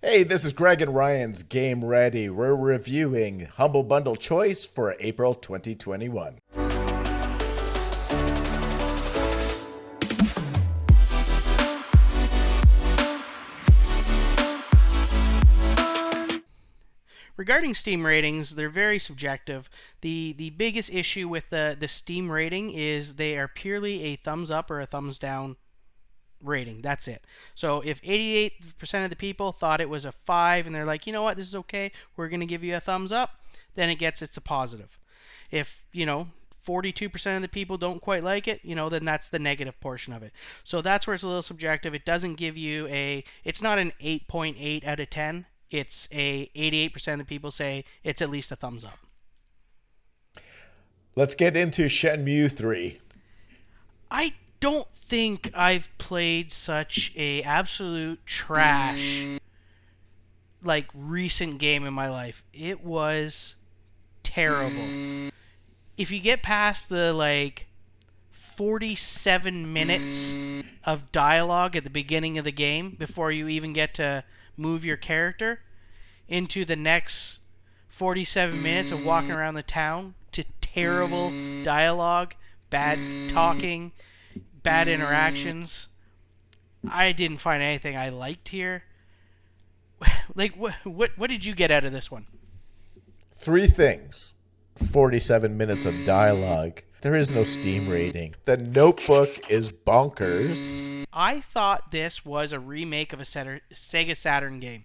Hey, this is Greg and Ryan's Game Ready. We're reviewing Humble Bundle Choice for April 2021. Regarding Steam ratings, they're very subjective. The biggest issue with the Steam rating is they are purely a thumbs up or a thumbs down rating. That's it. So if 88% of the people thought it was a 5 and they're like, you know what, this is okay, we're going to give you a thumbs up, then it's a positive. If, 42% of the people don't quite like it, then that's the negative portion of it. So that's where it's a little subjective. It doesn't give you it's not an 8.8 out of 10. It's 88% of the people say it's at least a thumbs up. Let's get into Shenmue III. I don't think I've played such a absolute trash recent game in my life. It was terrible. If you get past the 47 minutes of dialogue at the beginning of the game before you even get to move your character into the next 47 minutes of walking around the town to terrible dialogue, bad talking, bad interactions, I didn't find anything I liked here. What did you get out of this one? 3 things. 47 minutes of dialogue. There is no Steam rating. The Notebook is bonkers. I thought this was a remake of a Sega Saturn game.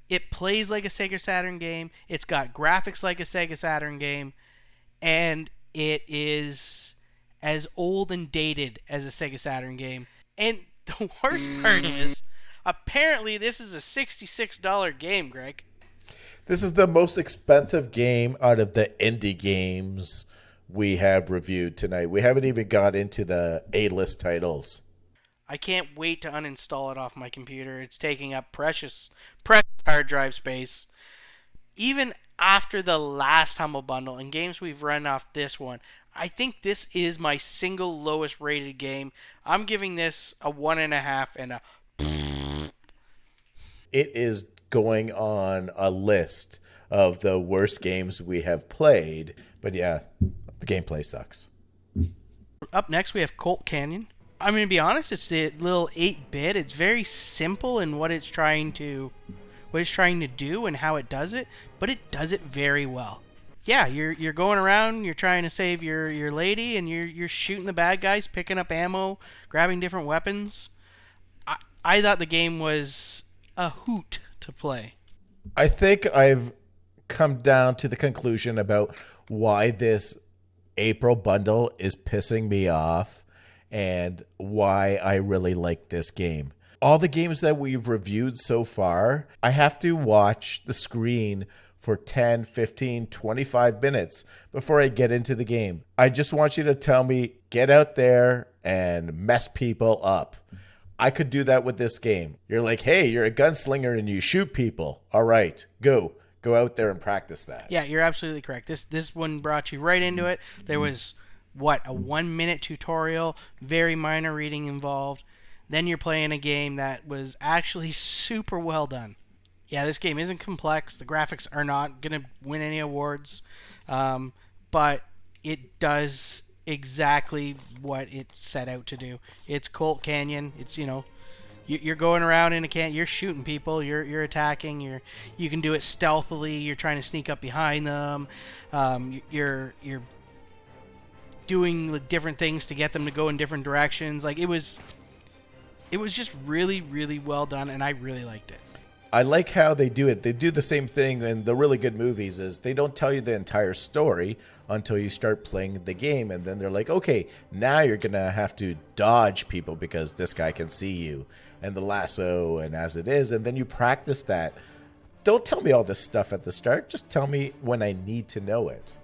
It plays like a Sega Saturn game. It's got graphics like a Sega Saturn game. And it is as old and dated as a Sega Saturn game. And the worst part is, apparently this is a $66 game, Greg. This is the most expensive game out of the indie games we have reviewed tonight. We haven't even got into the A-list titles. I can't wait to uninstall it off my computer. It's taking up precious hard drive space. Even after the last Humble Bundle and games we've run off this one, I think this is my single lowest rated game. I'm giving this a 1.5 and a... It is going on a list of the worst games we have played. But yeah, the gameplay sucks. Up next, we have Colt Canyon. I'm going to be honest, it's a little 8-bit. It's very simple in what it's trying to do and how it does it, but it does it very well. Yeah, you're going around, you're trying to save your lady, and you're shooting the bad guys, picking up ammo, grabbing different weapons. I thought the game was a hoot to play. I think I've come down to the conclusion about why this April bundle is pissing me off and why I really like this game. All the games that we've reviewed so far, I have to watch the screen for 10, 15, 25 minutes before I get into the game. I just want you to tell me, get out there and mess people up. I could do that with this game. You're like, hey, you're a gunslinger and you shoot people. All right, go out there and practice that. Yeah, you're absolutely correct. This one brought you right into it. There was, a 1-minute tutorial, very minor reading involved. Then you're playing a game that was actually super well done. Yeah, this game isn't complex. The graphics are not going to win any awards. But it does exactly what it set out to do. It's Colt Canyon. It's, you're going around in a canyon. You're shooting people. You're attacking. You can do it stealthily. You're trying to sneak up behind them. You're doing the different things to get them to go in different directions. It was just really, really well done, and I really liked it. I like how they do it. They do the same thing in the really good movies is they don't tell you the entire story until you start playing the game. And then they're like, okay, now you're going to have to dodge people because this guy can see you and the lasso and as it is. And then you practice that. Don't tell me all this stuff at the start. Just tell me when I need to know it.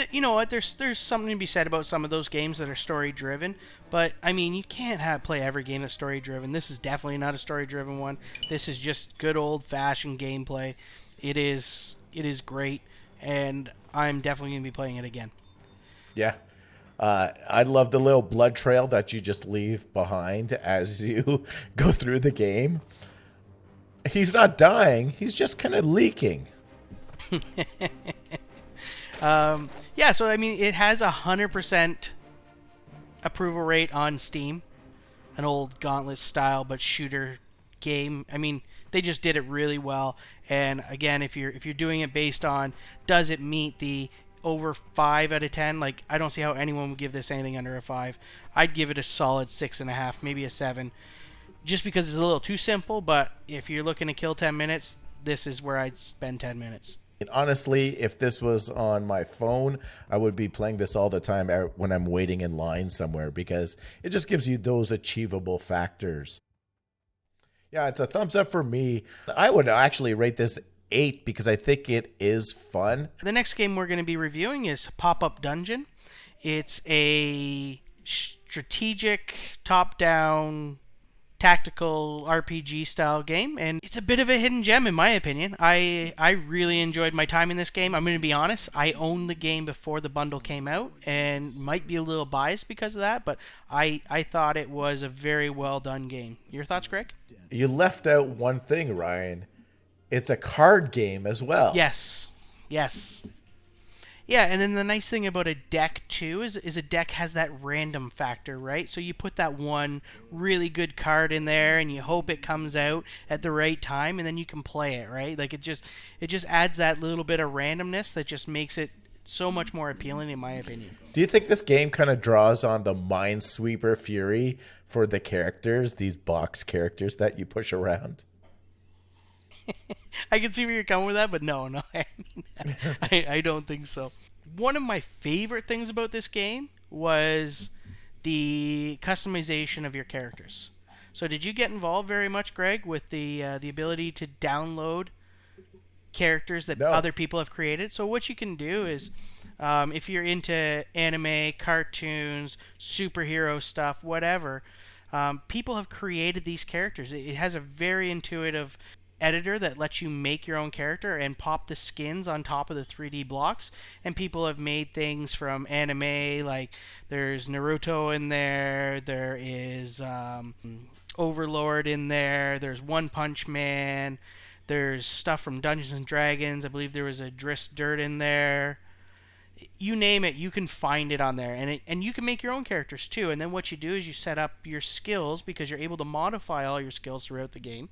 You know what? There's something to be said about some of those games that are story driven, but I mean you can't play every game that's story driven. This is definitely not a story driven one. This is just good old fashioned gameplay. It is great, and I'm definitely gonna be playing it again. Yeah, I love the little blood trail that you just leave behind as you go through the game. He's not dying. He's just kind of leaking. Yeah, so I mean, it has 100% approval rate on Steam. An old Gauntlet style but shooter game. I mean, they just did it really well. And again, if you're doing it based on does it meet the over 5 out of 10, like I don't see how anyone would give this anything under a 5. I'd give it a solid 6.5, maybe a 7, just because it's a little too simple. But if you're looking to kill 10 minutes, this is where I'd spend 10 minutes. And honestly, if this was on my phone, I would be playing this all the time when I'm waiting in line somewhere, because it just gives you those achievable factors. Yeah, it's a thumbs up for me. I would actually rate this 8 because I think it is fun. The next game we're going to be reviewing is Popup Dungeon. It's a strategic, top-down, tactical RPG style game, and it's a bit of a hidden gem in my opinion. I really enjoyed my time in this game. I'm going to be honest, I owned the game before the bundle came out and might be a little biased because of that, but I thought it was a very well done game. Your thoughts, Greg? You left out one thing, Ryan. It's a card game as well. Yes. Yeah, and then the nice thing about a deck, too, is a deck has that random factor, right? So you put that one really good card in there, and you hope it comes out at the right time, and then you can play it, right? Like, it just adds that little bit of randomness that just makes it so much more appealing, in my opinion. Do you think this game kind of draws on the Minesweeper Fury for the characters, these box characters that you push around? I can see where you're coming with that, but no, I mean, I don't think so. One of my favorite things about this game was the customization of your characters. So did you get involved very much, Greg, with the ability to download characters that other people have created? So what you can do is, if you're into anime, cartoons, superhero stuff, whatever, people have created these characters. It has a very intuitive editor that lets you make your own character and pop the skins on top of the 3D blocks, and people have made things from anime, like there's Naruto in there, there is Overlord in there, there's One Punch Man, there's stuff from Dungeons and Dragons. I believe there was a Driss Dirt in there. You name it, you can find it on there, and you can make your own characters too. And then what you do is you set up your skills, because you're able to modify all your skills throughout the game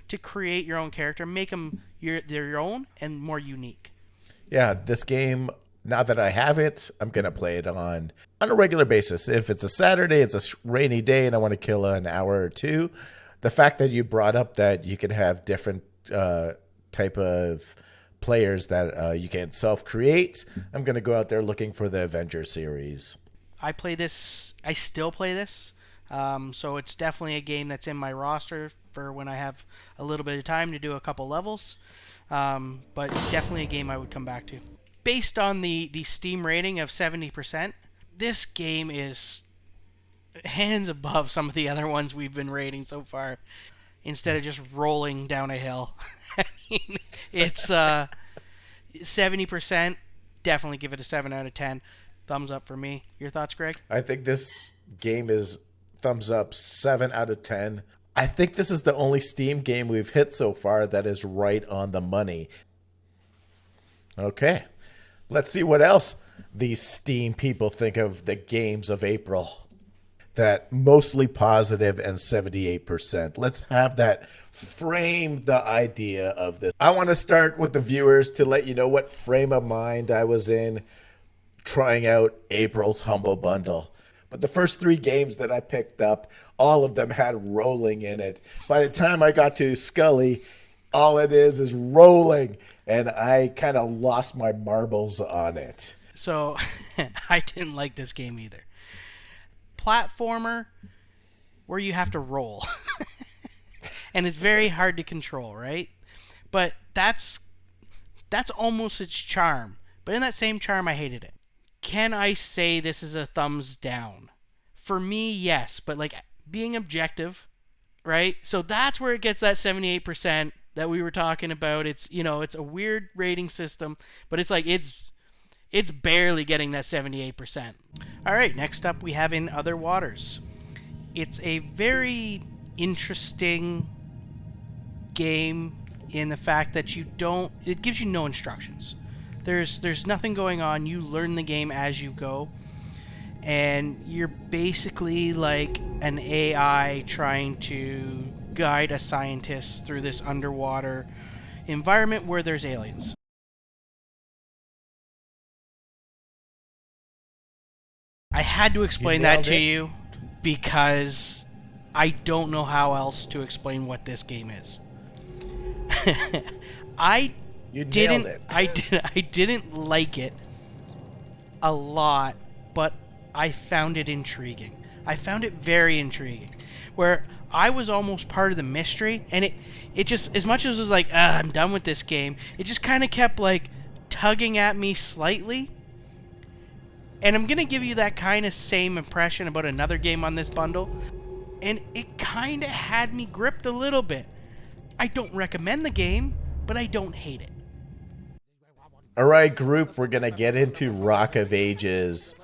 to create your own character, make them your own and more unique. Yeah, this game, now that I have it, I'm going to play it on a regular basis. If it's a Saturday, it's a rainy day, and I want to kill an hour or two. The fact that you brought up that you can have different type of players that you can self-create, I'm going to go out there looking for the Avenger series. I still play this, so it's definitely a game that's in my roster for when I have a little bit of time to do a couple levels, but definitely a game I would come back to. Based on the Steam rating of 70%, this game is hands above some of the other ones we've been rating so far, instead of just rolling down a hill. I mean, it's 70%. Definitely give it a 7 out of 10. Thumbs up for me. Your thoughts, Greg? I think this game is thumbs up, 7 out of 10. I think this is the only Steam game we've hit so far that is right on the money. Okay, let's see what else these Steam people think of the games of April. That mostly positive and 78%. Let's have that frame the idea of this. I want to start with the viewers to let you know what frame of mind I was in trying out April's Humble Bundle. But the first 3 games that I picked up, all of them had rolling in it. By the time I got to Skully, all it is rolling, and I kind of lost my marbles on it. So I didn't like this game either. Platformer where you have to roll. And it's very hard to control, right? But that's almost its charm. But in that same charm, I hated it. Can I say this is a thumbs down? For me, yes. But like being objective, right? So that's where it gets that 78% that we were talking about. It's, it's a weird rating system, but it's like it's barely getting that 78%. All right, next up we have In Other Waters. It's a very interesting game in the fact that it gives you no instructions. There's nothing going on. You learn the game as you go. And you're basically like an AI trying to guide a scientist through this underwater environment where there's aliens. I had to explain that to you because I don't know how else to explain what this game is. I didn't like it a lot, but I found it intriguing. I found it very intriguing. Where I was almost part of the mystery, and it just, as much as it was like, I'm done with this game, it just kind of kept like tugging at me slightly. And I'm going to give you that kind of same impression about another game on this bundle. And it kind of had me gripped a little bit. I don't recommend the game, but I don't hate it. All right, group, we're going to get into Rock of Ages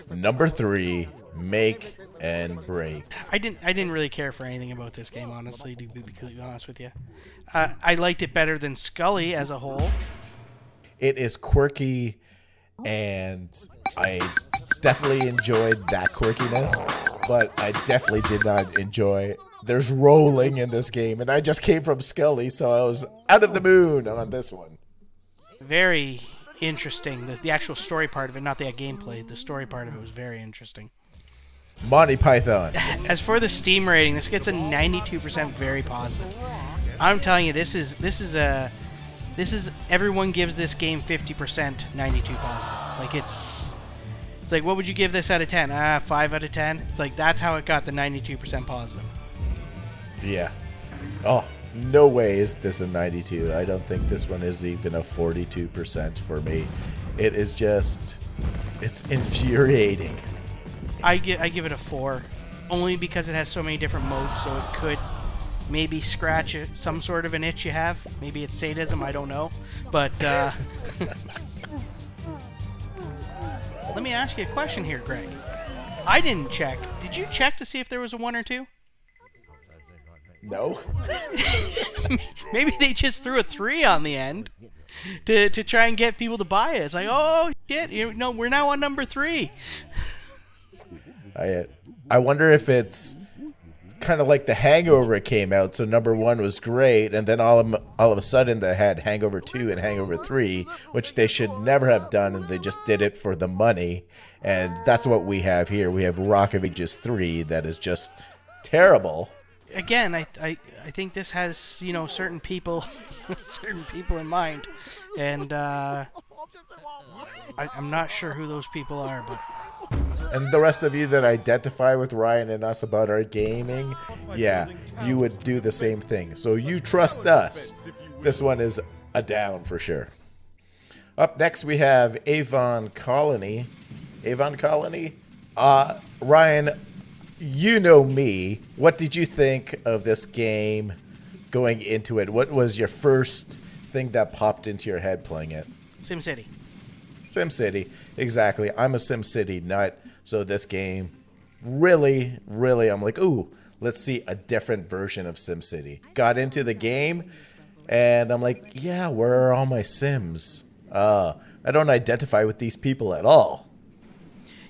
number 3, Make and Break. I didn't really care for anything about this game, honestly, to be completely honest with you. I liked it better than Skully as a whole. It is quirky, and I definitely enjoyed that quirkiness, but I definitely did not enjoy there's rolling in this game, and I just came from Skully, so I was out of the moon on this one. Very interesting. The actual story part of it, not the gameplay, the story part of it was very interesting. Monty Python. As for the Steam rating, this gets a 92% very positive. I'm telling you, this is everyone gives this game 50% 92 positive. Like it's like, what would you give this out of 10? 5 out of 10. It's like that's how it got the 92% positive. Yeah. Oh, no way is this a 92. I don't think this one is even a 42% for me. It is just, it's infuriating. I give it a 4, only because it has so many different modes, so it could maybe scratch some sort of an itch you have. Maybe it's sadism, I don't know. But let me ask you a question here, Greg. I didn't check. Did you check to see if there was a 1 or 2? No. Maybe they just threw a 3 on the end to try and get people to buy it. It's like, oh shit, we're now on number 3. I wonder if it's kind of like The Hangover came out, so number 1 was great, and then all of a sudden they had Hangover 2 and Hangover 3, which they should never have done, and they just did it for the money, and that's what we have here. We have Rock of Ages 3 that is just terrible. Again, I think this has, certain people in mind, and I'm not sure who those people are, but... And the rest of you that identify with Ryan and us about our gaming, yeah, you would do the same thing. So you trust us. This one is a down for sure. Up next we have Aven Colony. Aven Colony? Ryan, you know me. What did you think of this game going into it? What was your first thing that popped into your head playing it? SimCity. SimCity, exactly. I'm a SimCity nut, so this game really, I'm like, ooh, let's see a different version of SimCity. Got into the game, and I'm like, yeah, where are all my Sims? I don't identify with these people at all.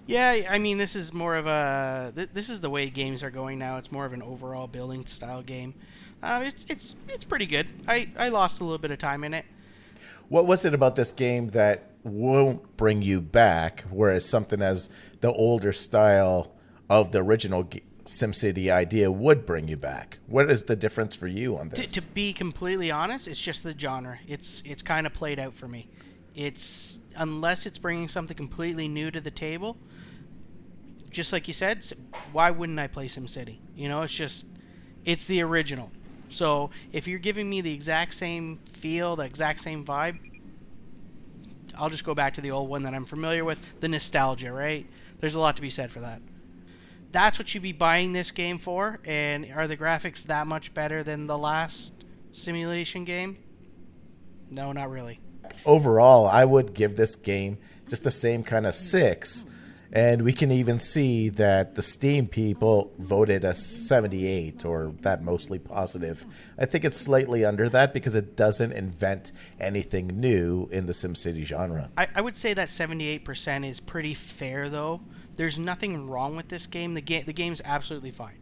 Yeah, I mean, this is more of a... This is the way games are going now. It's more of an overall building style game. It's pretty good. I lost a little bit of time in it. What was it about this game that won't bring you back, whereas something as the older style of the original SimCity idea would bring you back? What is the difference for you on this? To be completely honest, it's just the genre. It's kind of played out for me. It's, unless it's bringing something completely new to the table, just like you said, why wouldn't I play SimCity? It's the original. So if you're giving me the exact same feel, the exact same vibe, I'll just go back to the old one that I'm familiar with. The nostalgia, right? There's a lot to be said for that. That's what you'd be buying this game for. And are the graphics that much better than the last simulation game? No, not really. Overall, I would give this game just the same kind of 6. And we can even see that the Steam people voted a 78, or that mostly positive. I think it's slightly under that because it doesn't invent anything new in the SimCity genre. I would say that 78% is pretty fair, though. There's nothing wrong with this game. The game's absolutely fine.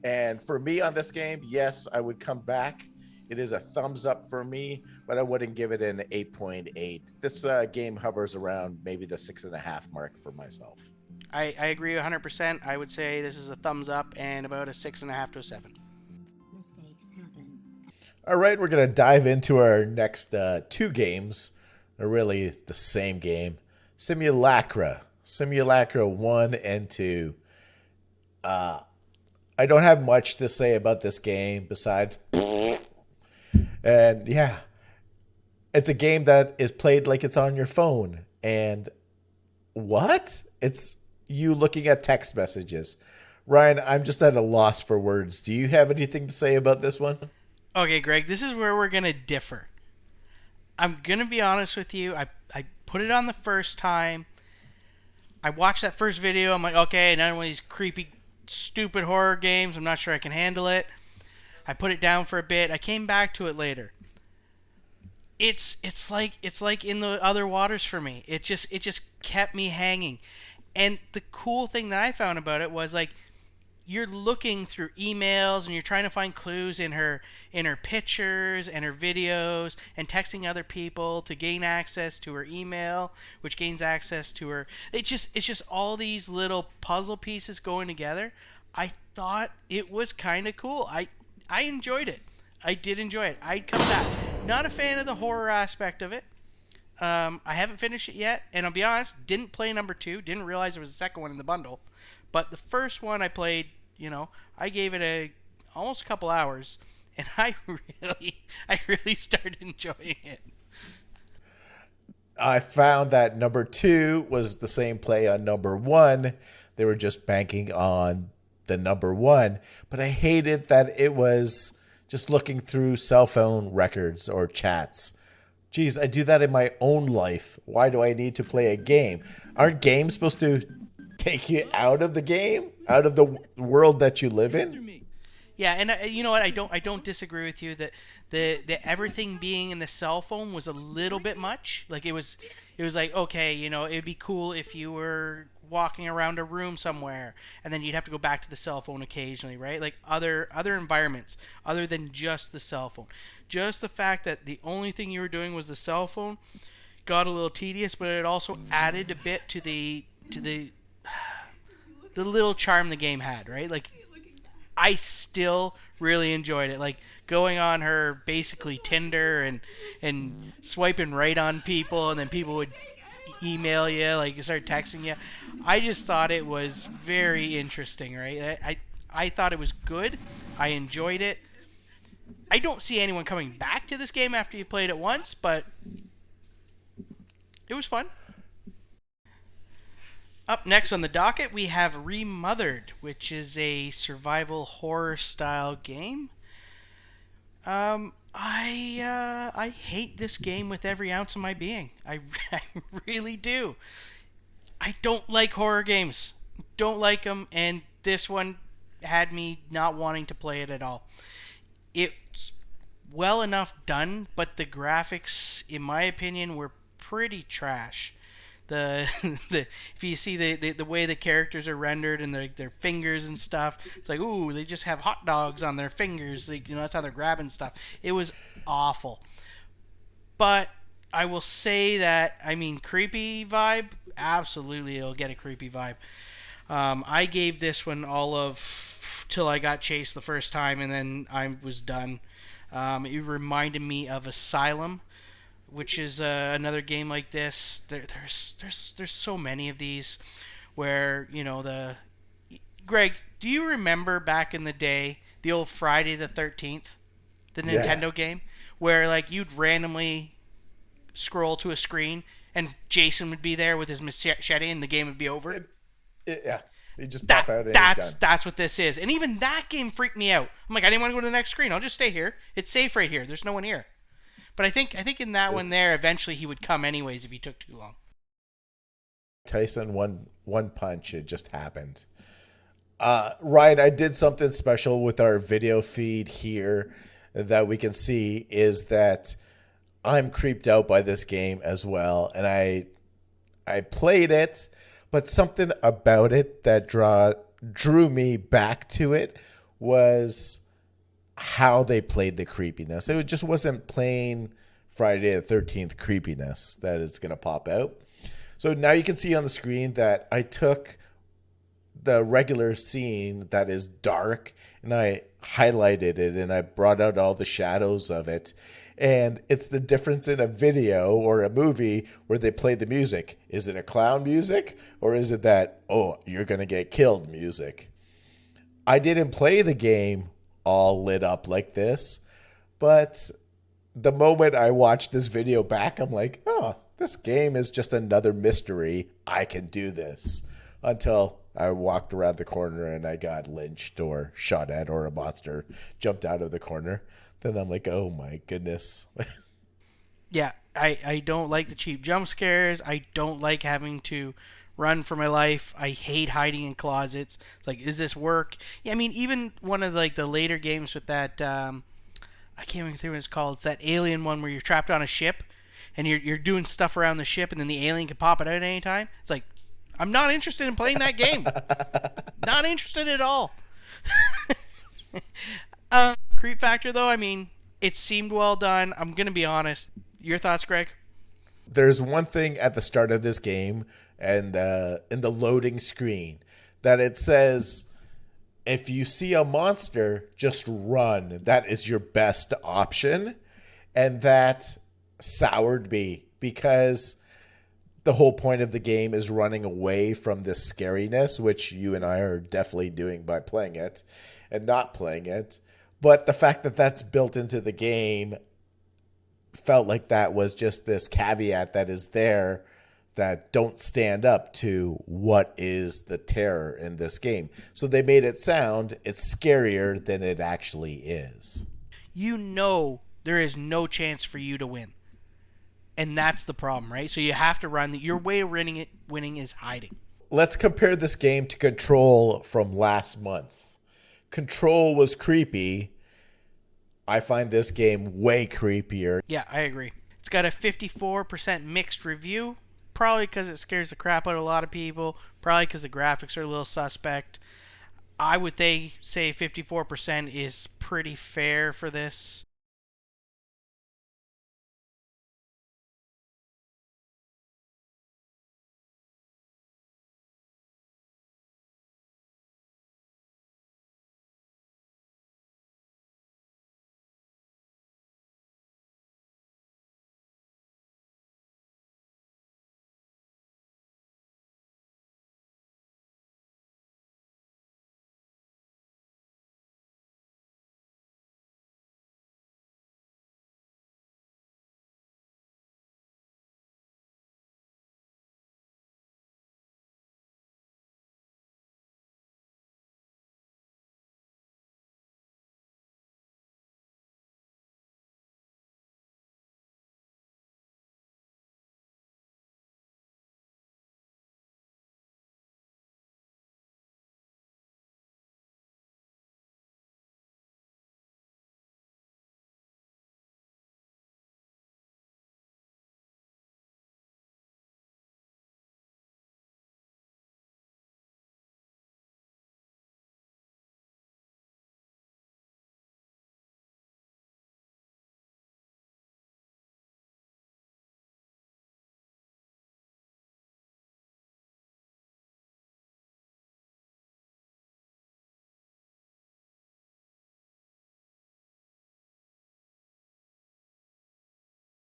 And for me on this game, yes, I would come back. It is a thumbs up for me, but I wouldn't give it an 8.8. This game hovers around maybe the 6.5 mark for myself. I agree 100%. I would say this is a thumbs up and about a 6.5 to a 7. Mistakes happen. All right, we're going to dive into our next two games. They're really the same game. Simulacra 1 and 2. I don't have much to say about this game besides... And yeah, it's a game that is played like it's on your phone. And what? It's you looking at text messages. Ryan, I'm just at a loss for words. Do you have anything to say about this one? Okay, Greg, this is where we're going to differ. I'm going to be honest with you. I put it on the first time. I watched that first video. I'm like, okay, another one of these creepy, stupid horror games. I'm not sure I can handle it. I put it down for a bit. I came back to it later. It's like in the other waters for me. It just kept me hanging. And the cool thing that I found about it was like you're looking through emails and you're trying to find clues in her pictures and her videos and texting other people to gain access to her email, which gains access to her. It's just all these little puzzle pieces going together. I thought it was kind of cool. I enjoyed it. I did enjoy it. I'd come back. Not a fan of the horror aspect of it. I haven't finished it yet, and I'll be honest, didn't play number 2. Didn't realize there was a second one in the bundle. But the first one I played, I gave it almost a couple hours, and I really started enjoying it. I found that number 2 was the same play on number 1. They were just banking on the number 1, but I hated that it was just looking through cell phone records or chats. Geez, I do that in my own life. Why do I need to play a game? Aren't games supposed to take you out of the game, out of the world that you live in? Yeah, and you know what? I don't disagree with you that the everything being in the cell phone was a little bit much. Like it was like, okay, it'd be cool if you were walking around a room somewhere and then you'd have to go back to the cell phone occasionally, right? Like other environments other than just the cell phone. Just the fact that the only thing you were doing was the cell phone got a little tedious, but it also added a bit to the little charm the game had, right? Like I still really enjoyed it. Like going on her basically Tinder and swiping right on people, and then people would email you, like start texting you. I just thought it was very interesting, right? I thought it was good. I enjoyed it. I don't see anyone coming back to this game after you played it once, but it was fun. Up next on the docket, we have Remothered, which is a survival horror style game. I hate this game with every ounce of my being. I really do. I don't like horror games. Don't like them, and this one had me not wanting to play it at all. It's well enough done, but the graphics, in my opinion, were pretty trash. If you see the way the characters are rendered and their fingers and stuff, it's like, ooh, they just have hot dogs on their fingers. Like, that's how they're grabbing stuff. It was awful. But I will say that, creepy vibe, absolutely it'll get a creepy vibe. I gave this one all of till I got chased the first time, and then I was done. It reminded me of Asylum, which is another game like this. There's so many of these where the Greg. Do you remember back in the day the old Friday the 13th, the Nintendo game, where like you'd randomly scroll to a screen and Jason would be there with his machete and the game would be over? Yeah. You just pop out and that's what this is. And even that game freaked me out. I'm like, I didn't want to go to the next screen. I'll just stay here. It's safe right here. There's no one here. But I think in that one there, eventually he would come anyways if he took too long. Tyson, one punch. It just happened. Ryan, I did something special with our video feed here that we can see is that I'm creeped out by this game as well. And I played it, but something about it that drew me back to it was how they played the creepiness. It just wasn't plain Friday the 13th creepiness that it's going to pop out. So now you can see on the screen that I took the regular scene that is dark and I highlighted it and I brought out all the shadows of it. And it's the difference in a video or a movie where they play the music. Is it a clown music or is it that, oh, you're going to get killed music? I didn't play the game all lit up like this, but the moment I watched this video back, I'm like, oh, this game is just another mystery. I can do this. Until I walked around the corner and I got lynched or shot at or a monster jumped out of the corner. Then I'm like, oh my goodness. Yeah, I don't like the cheap jump scares. I don't like having to run for my life. I hate hiding in closets. It's like, is this work? Yeah, I mean, even one of like the later games with that, I can't even think what it's called. It's that alien one where you're trapped on a ship and you're doing stuff around the ship and then the alien can pop it out at any time. It's like, I'm not interested in playing that game. Not interested at all. Creep factor, though, I mean, it seemed well done. I'm going to be honest. Your thoughts, Greg? There's one thing at the start of this game and in the loading screen that it says, if you see a monster, just run. That is your best option. And that soured me because the whole point of the game is running away from this scariness, which you and I are definitely doing by playing it and not playing it. But the fact that that's built into the game felt like that was just this caveat that is there that don't stand up to what is the terror in this game. So they made it sound it's scarier than it actually is. You know there is no chance for you to win. And that's the problem, right? So you have to run. Your way of winning is hiding. Let's compare this game to Control from last month. Control was creepy. I find this game way creepier. Yeah, I agree. It's got a 54% mixed review. Probably because it scares the crap out of a lot of people. Probably because the graphics are a little suspect. I would say 54% is pretty fair for this.